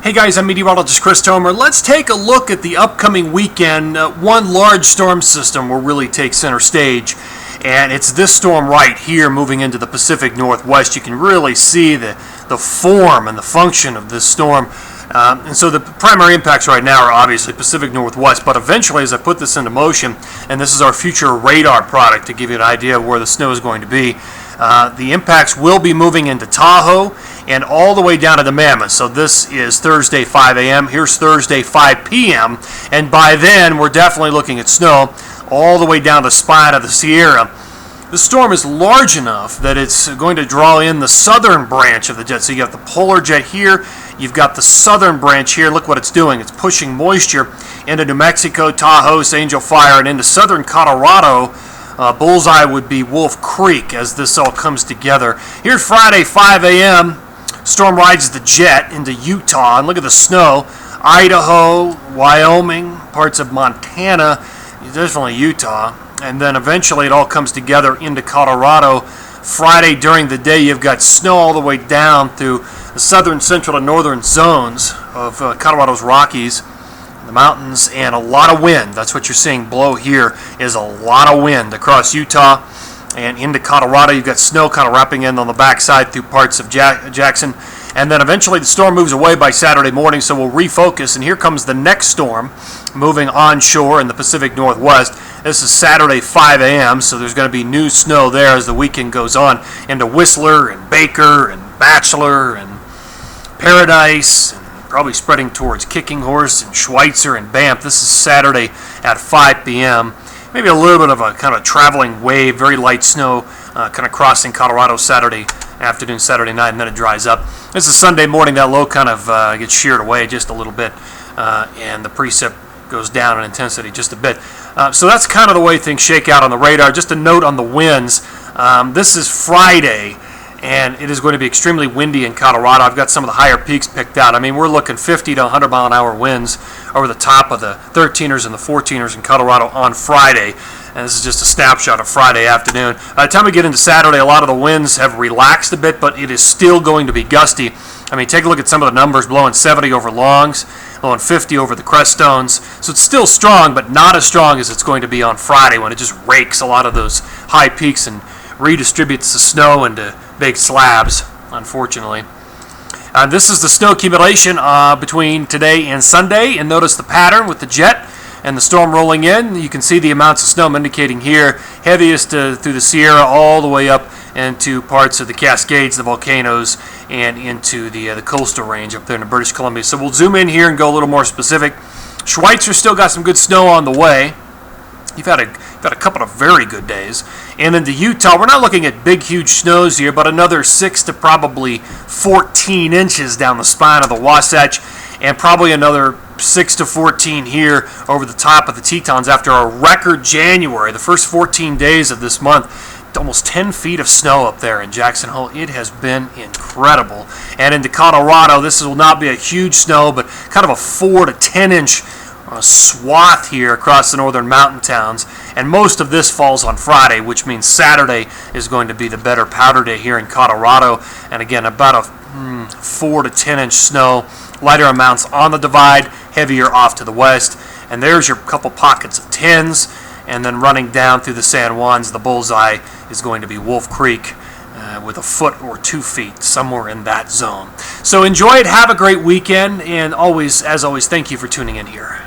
Hey guys, I'm meteorologist Chris Tomer. Let's take a look at the upcoming weekend. One large storm system will really take center stage, and it's this storm right here moving into the Pacific Northwest. You can really see the form and the function of this storm. And so the primary impacts right now are obviously Pacific Northwest, but eventually as I put this into motion, and this is our future radar product to give you an idea of where the snow is going to be, the impacts will be moving into Tahoe and all the way down to the Mammoth. So this is Thursday 5 a.m. Here's Thursday 5 p.m. And by then we're definitely looking at snow all the way down the spine of the Sierra. The storm is large enough that it's going to draw in the southern branch of the jet. So you have the polar jet here, you've got the southern branch here. Look what it's doing. It's pushing moisture into New Mexico, Tahoe, Angel Fire, and into southern Colorado. Bullseye would be Wolf Creek as this all comes together. Here's Friday 5 a.m. Storm rides the jet into Utah, and look at the snow. Idaho, Wyoming, parts of Montana, definitely Utah. And then eventually it all comes together into Colorado. Friday during the day, you've got snow all the way down through the southern, central, and northern zones of Colorado's Rockies, the mountains, and a lot of wind. That's what you're seeing blow here, is a lot of wind across Utah and into Colorado. You've got snow kind of wrapping in on the backside through parts of Jackson. And then eventually the storm moves away by Saturday morning, so we'll refocus. And here comes the next storm moving onshore in the Pacific Northwest. This is Saturday 5 a.m., so there's going to be new snow there as the weekend goes on into Whistler and Baker and Bachelor and Paradise, and probably spreading towards Kicking Horse and Schweitzer and Banff. This is Saturday at 5 p.m. Maybe a little bit of a kind of traveling wave, very light snow kind of crossing Colorado Saturday afternoon, Saturday night, and then it dries up. This is Sunday morning. That low kind of gets sheared away just a little bit, and the precip goes down in intensity just a bit. So that's kind of the way things shake out on the radar. Just a note on the winds. This is Friday, and it is going to be extremely windy in Colorado. I've got some of the higher peaks picked out. I mean, we're looking 50 to 100 mile an hour winds over the top of the 13ers and the 14ers in Colorado on Friday. And this is just a snapshot of Friday afternoon. By the time we get into Saturday, a lot of the winds have relaxed a bit, but it is still going to be gusty. I mean, take a look at some of the numbers, blowing 70 over Longs, blowing 50 over the Creststones. So it's still strong, but not as strong as it's going to be on Friday when it just rakes a lot of those high peaks and redistributes the snow into big slabs, unfortunately. This is the snow accumulation between today and Sunday, and notice the pattern with the jet and the storm rolling in. You can see the amounts of snow I'm indicating here, heaviest through the Sierra all the way up into parts of the Cascades, the volcanoes, and into the coastal range up there in British Columbia. So we'll zoom in here and go a little more specific. Schweitzer still got some good snow on the way. You've had a couple of very good days. And into Utah, we're not looking at big, huge snows here, but another 6 to probably 14 inches down the spine of the Wasatch, and probably another 6 to 14 here over the top of the Tetons after a record January. The first 14 days of this month, almost 10 feet of snow up there in Jackson Hole. It has been incredible. And into Colorado, this will not be a huge snow, but kind of a 4 to 10 inch swath here across the northern mountain towns, and most of this falls on Friday, which means Saturday is going to be the better powder day here in Colorado. And again, about a 4 to 10 inch snow, lighter amounts on the divide, heavier off to the west. And there's your couple pockets of 10s, and then running down through the San Juans, the bullseye is going to be Wolf Creek with a foot or 2 feet, somewhere in that zone. So enjoy it, have a great weekend, and always, as always, thank you for tuning in here.